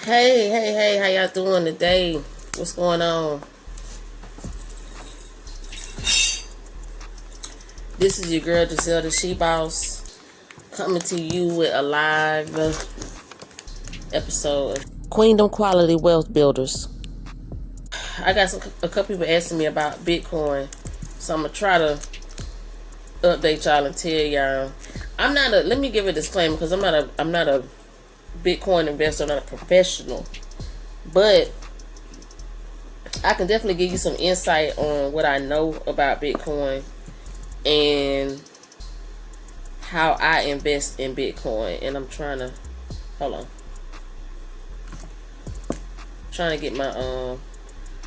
Hey, how y'all doing today? What's going on? This is your girl Giselle, the She Boss, coming to you with a live episode of Queendom Quality Wealth Builders. I got a couple people asking me about Bitcoin, so I'm gonna try to update y'all and tell y'all. Let me give a disclaimer, because I'm not a Bitcoin investor, I'm not a professional, but I can definitely give you some insight on what I know about Bitcoin and how I invest in Bitcoin. And I'm trying to get my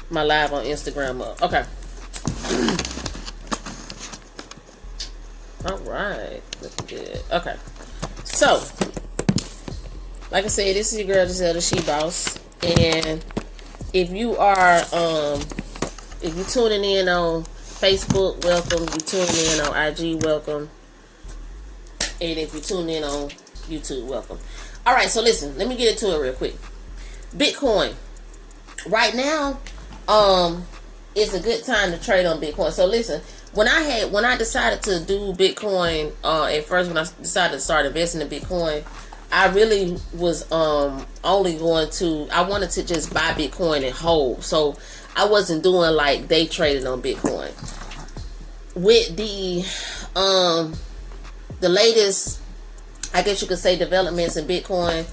my live on Instagram up. Okay. All right, looking good. Okay, so like I said, this is your girl Giselle, the She Boss, and if you are if you're tuning in on Facebook, welcome. If you're tuning in on IG, welcome. And if you're tuning in on YouTube, welcome. All right, so listen, let me get into it real quick. Bitcoin. Right now, it's a good time to trade on Bitcoin. So listen, when I decided to do Bitcoin, at first when I decided to start investing in Bitcoin, I really was only I wanted to just buy Bitcoin and hold. So I wasn't doing like day trading on Bitcoin. With the latest, I guess you could say, developments in Bitcoin,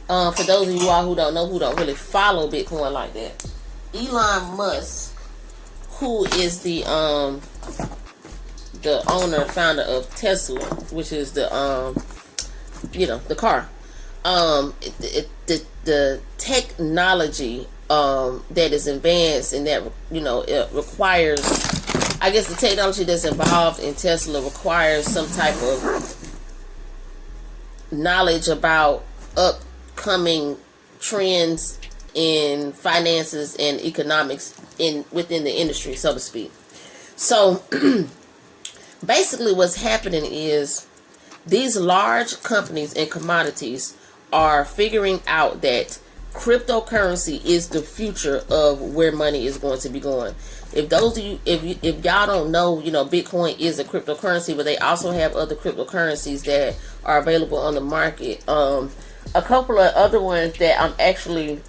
for those of you all who don't know, who don't really follow Bitcoin like that, Elon Musk, who is the founder of Tesla, which is the the car, the technology that is advanced, and that it requires, I guess the technology that's involved in Tesla requires some type of knowledge about upcoming trends in finances and economics within the industry, so to speak. So basically what's happening is these large companies and commodities are figuring out that cryptocurrency is the future of where money is going to be going. If those of you, if y'all don't know, Bitcoin is a cryptocurrency, but they also have other cryptocurrencies that are available on the market. A couple of other ones that I'm actually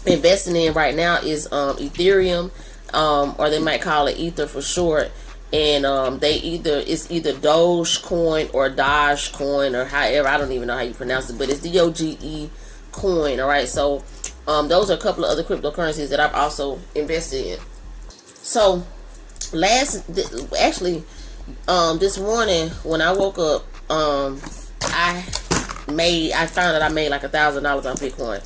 investing in right now is Ethereum, or they might call it Ether for short. And it's either Dogecoin or Dogecoin, or however, I don't even know how you pronounce it, but it's DOGE coin. All right, so those are a couple of other cryptocurrencies that I've also invested in. So this morning when I woke up, I found that I made like $1,000 on Bitcoin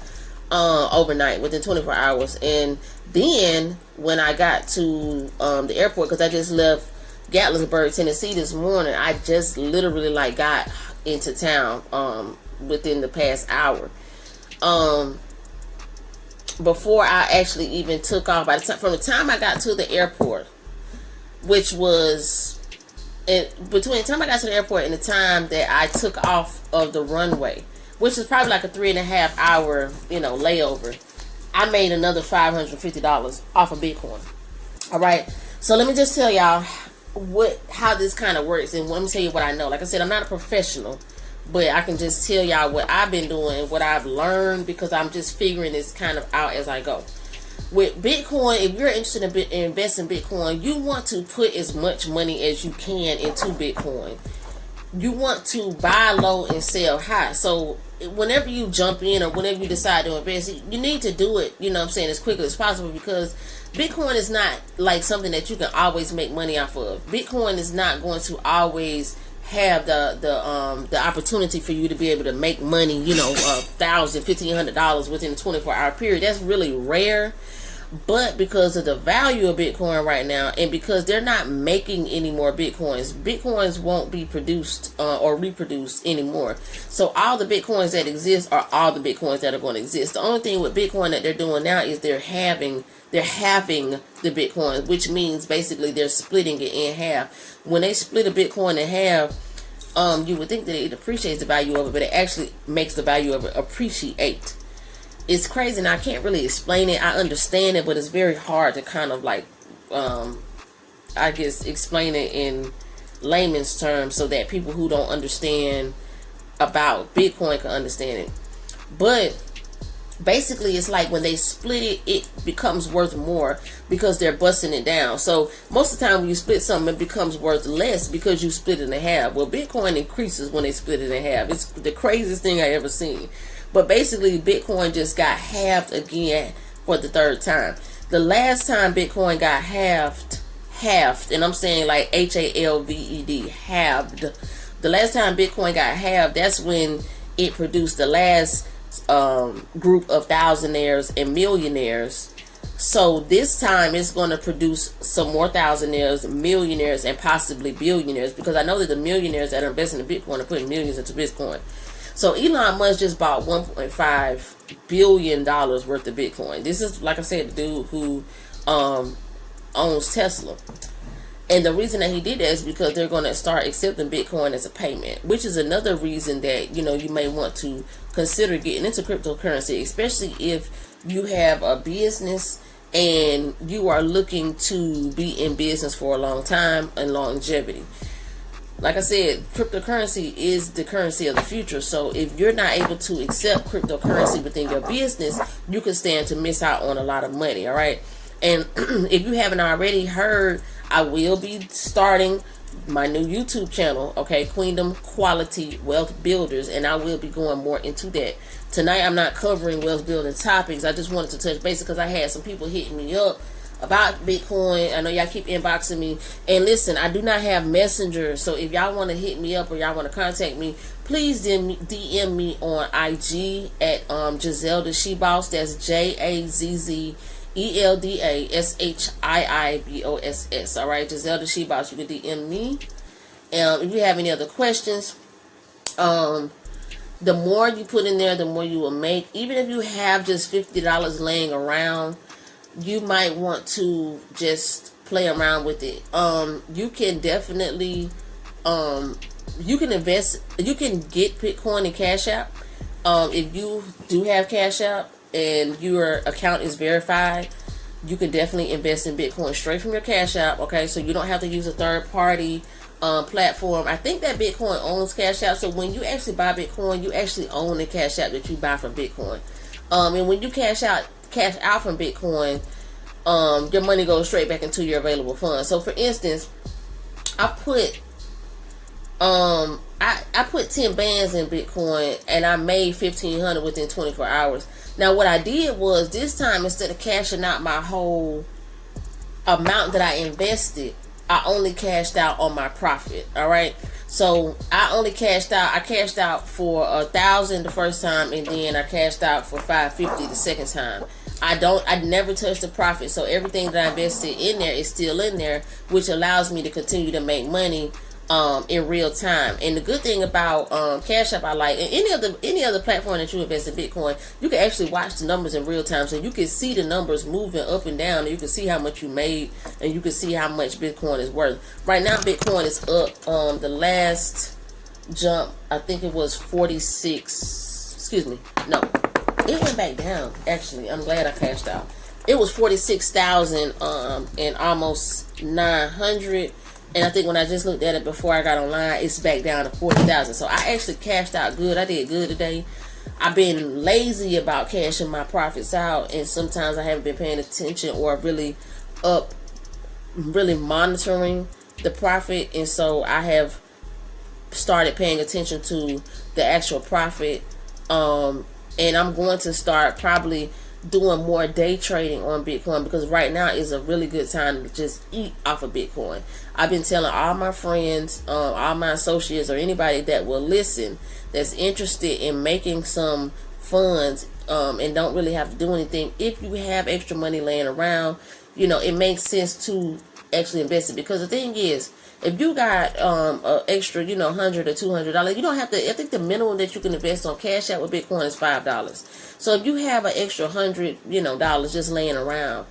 overnight within 24 hours. And then when I got to the airport, because I just left Gatlinburg, Tennessee this morning, I just literally got into town within the past hour. Before I actually even took off, from the time I got to the airport, which was between the time I got to the airport and the time that I took off of the runway, which is probably like a 3.5 hour layover, I made another $550 off of Bitcoin. All right, so let me just tell y'all how this kind of works, and let me tell you what I know. Like I said, I'm not a professional, but I can just tell y'all what I've been doing, what I've learned, because I'm just figuring this kind of out as I go. With Bitcoin, if you're interested in investing in Bitcoin, you want to put as much money as you can into Bitcoin. You want to buy low and sell high. So whenever you jump in or whenever you decide to invest, you need to do it, as quickly as possible, because Bitcoin is not like something that you can always make money off of. Bitcoin is not going to always have the opportunity for you to be able to make money, $1,000, $1,500 within a 24-hour period. That's really rare. But because of the value of Bitcoin right now, and because they're not making any more Bitcoins won't be produced or reproduced anymore. So all the Bitcoins that exist are all the Bitcoins that are going to exist. The only thing with Bitcoin that they're doing now is they're halving the Bitcoin, which means basically they're splitting it in half. When they split a Bitcoin in half, you would think that it appreciates the value of it, but it actually makes the value of it appreciate. it's crazy, and I can't really explain it. I understand it, but it's very hard to kind of like, I guess, explain it in layman's terms so that people who don't understand about Bitcoin can understand it. But basically, it's like when they split it, it becomes worth more because they're busting it down. So most of the time when you split something, it becomes worth less because you split it in half. Well, Bitcoin increases when they split it in half. It's the craziest thing I ever seen. But basically, Bitcoin just got halved again for the third time. The last time Bitcoin got halved, and I'm saying like HALVED, halved. The last time Bitcoin got halved, that's when it produced the last group of thousandaires and millionaires. So this time it's going to produce some more thousandaires, millionaires, and possibly billionaires, because I know that the millionaires that are investing in Bitcoin are putting millions into Bitcoin. So Elon Musk just bought $1.5 billion worth of Bitcoin. This is, like I said, the dude who owns Tesla. And the reason that he did that is because they're going to start accepting Bitcoin as a payment, which is another reason that, you know, you may want to consider getting into cryptocurrency, especially if you have a business and you are looking to be in business for a long time and longevity. Like I said, cryptocurrency is the currency of the future. So if you're not able to accept cryptocurrency within your business, you can stand to miss out on a lot of money. All right. And if you haven't already heard, I will be starting my new YouTube channel, okay, Queendom Quality Wealth Builders, and I will be going more into that. Tonight I'm not covering wealth building topics. I just wanted to touch base because I had some people hitting me up about Bitcoin. I know y'all keep inboxing me. And listen, I do not have Messenger, so if y'all want to hit me up or y'all want to contact me, please DM me on IG at Giselle the SHIIBOSS. That's JAZZELDASHIIBOSS. All right, Giselle the SHIIBOSS. You can DM me. If you have any other questions, the more you put in there, the more you will make. Even if you have just $50 laying around, you might want to just play around with it. You can definitely, you can invest, you can get Bitcoin and Cash App. If you do have Cash App and your account is verified, you can definitely invest in Bitcoin straight from your Cash App. Okay, so you don't have to use a third party platform. I think that Bitcoin owns Cash App, so when you actually buy Bitcoin, you actually own the Cash App that you buy from Bitcoin. And when you cash out from Bitcoin, your money goes straight back into your available funds. So for instance, I put I put 10 bands in Bitcoin and I made $1,500 within 24 hours. Now what I did was, this time, instead of cashing out my whole amount that I invested, I only cashed out on my profit. All right, so I cashed out for $1,000 the first time, and then I cashed out for $550 the second time. I never touched the profit, so everything that I invested in there is still in there, which allows me to continue to make money in real time. And the good thing about Cash App, I like, and any other platform that you invest in Bitcoin, you can actually watch the numbers in real time, so you can see the numbers moving up and down, and you can see how much you made, and you can see how much Bitcoin is worth. Right now, Bitcoin is up. The last jump, I think it was 46. Excuse me, no, it went back down. Actually, I'm glad I cashed out. It was 46,000 and almost 900. And I think when I just looked at it before I got online, it's back down to 40,000. So I actually cashed out good. I did good today. I've been lazy about cashing my profits out, and sometimes I haven't been paying attention or really monitoring the profit. And so I have started paying attention to the actual profit. And I'm going to start probably doing more day trading on Bitcoin, because right now is a really good time to just eat off of Bitcoin. I've been telling all my friends, all my associates, or anybody that will listen, that's interested in making some funds and don't really have to do anything. If you have extra money laying around, you know, it makes sense to actually invest it, because the thing is, if you got extra, you know, $100 or $200, you don't have to. I think the minimum that you can invest on Cash App with Bitcoin is $5. So if you have an extra $100, you know, dollars just laying around,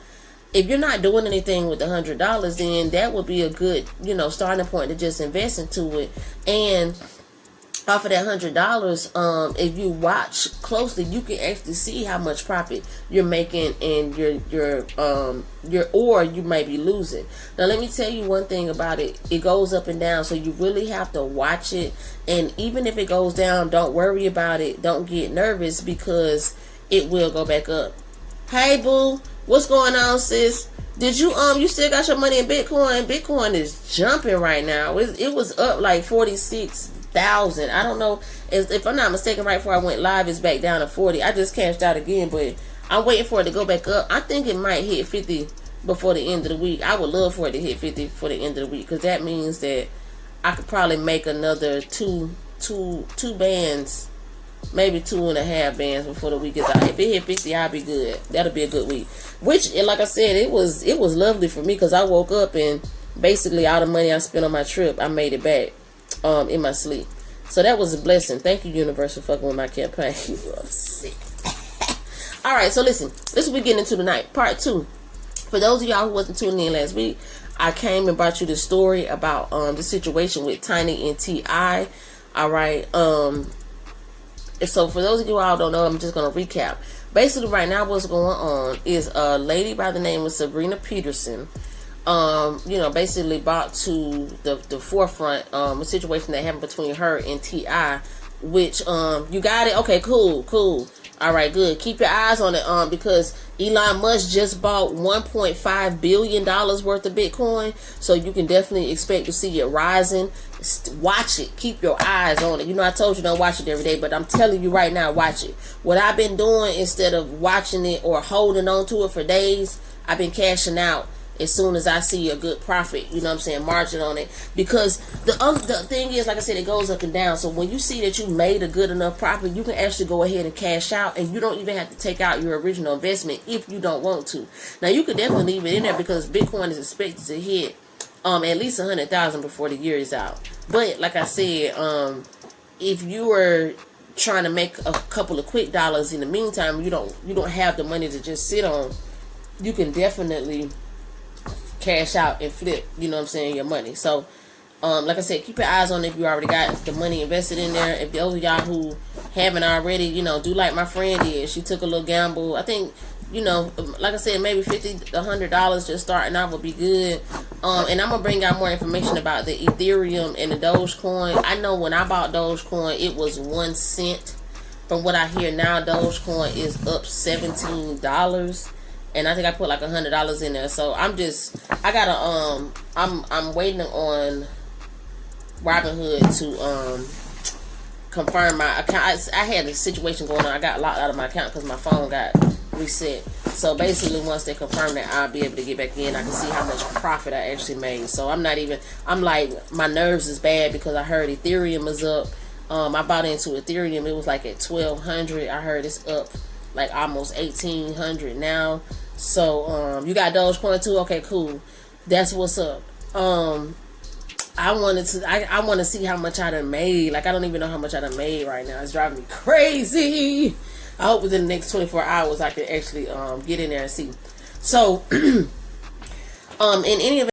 if you're not doing anything with the $100, then that would be a good, you know, starting point to just invest into it. And off of that $100, if you watch closely, you can actually see how much profit you're making, and or you might be losing. Now, let me tell you one thing about it. It goes up and down, so you really have to watch it. And even if it goes down, don't worry about it. Don't get nervous, because it will go back up. Hey, boo, what's going on, sis? Did you you still got your money in Bitcoin? Bitcoin is jumping right now. It was up like 46,000. I don't know if I'm not mistaken. Right before I went live, it's back down to 40. I just cashed out again, but I'm waiting for it to go back up. I think it might hit 50 before the end of the week. I would love for it to hit 50 for the end of the week, because that means that I could probably make another two bands, maybe 2.5 bands before the week is out. If it hit 50, I'll be good. That'll be a good week. Which, like I said, it was lovely for me, because I woke up and basically all the money I spent on my trip, I made it back in my sleep. So that was a blessing. Thank you, universe, for fucking with my campaign. I'm sick. All right, so listen. This is what we getting into tonight. Part 2. For those of y'all who wasn't tuning in last week, I came and brought you the story about the situation with Tiny and T.I. All right. So for those of you all who don't know, I'm just going to recap. Basically, right now, what's going on is a lady by the name of Sabrina Peterson, basically brought to the forefront a situation that happened between her and T.I., which, you got it? Okay, cool. All right, good. Keep your eyes on it, because Elon Musk just bought $1.5 billion worth of Bitcoin, so you can definitely expect to see it rising. Watch it. Keep your eyes on it. You know, I told you don't watch it every day, but I'm telling you right now, watch it. What I've been doing, instead of watching it or holding on to it for days, I've been cashing out as soon as I see a good profit, you know what I'm saying, margin on it. Because the thing is, like I said, it goes up and down. So when you see that you made a good enough profit, you can actually go ahead and cash out, and you don't even have to take out your original investment if you don't want to. Now, you could definitely leave it in there, because Bitcoin is expected to hit at least 100,000 before the year is out. But like I said, if you were trying to make a couple of quick dollars in the meantime, you don't have the money to just sit on, you can definitely cash out and flip, you know what I'm saying, your money. So like I said, keep your eyes on it if you already got the money invested in there. If those of y'all who haven't already, do like my friend did. She took a little gamble. I think, like I said, maybe $50 to $100 just starting out would be good. And I'm gonna bring out more information about the Ethereum and the Dogecoin. I know when I bought Dogecoin, it was 1 cent. From what I hear now, Dogecoin is up $17. And I think I put like $100 in there. So I'm waiting on Robinhood to confirm my account. I had a situation going on. I got locked out of my account because my phone got reset. So basically, once they confirm that, I'll be able to get back in. I can see how much profit I actually made. So I'm like, my nerves is bad because I heard Ethereum is up. I bought into Ethereum. It was like at 1,200. I heard it's up like almost 1,800 now. So you got Dogecoin too? Okay, cool. That's what's up. I want to see how much I done made. Like, I don't even know how much I done made right now. It's driving me crazy. I hope within the next 24 hours I can actually get in there and see. So in any event,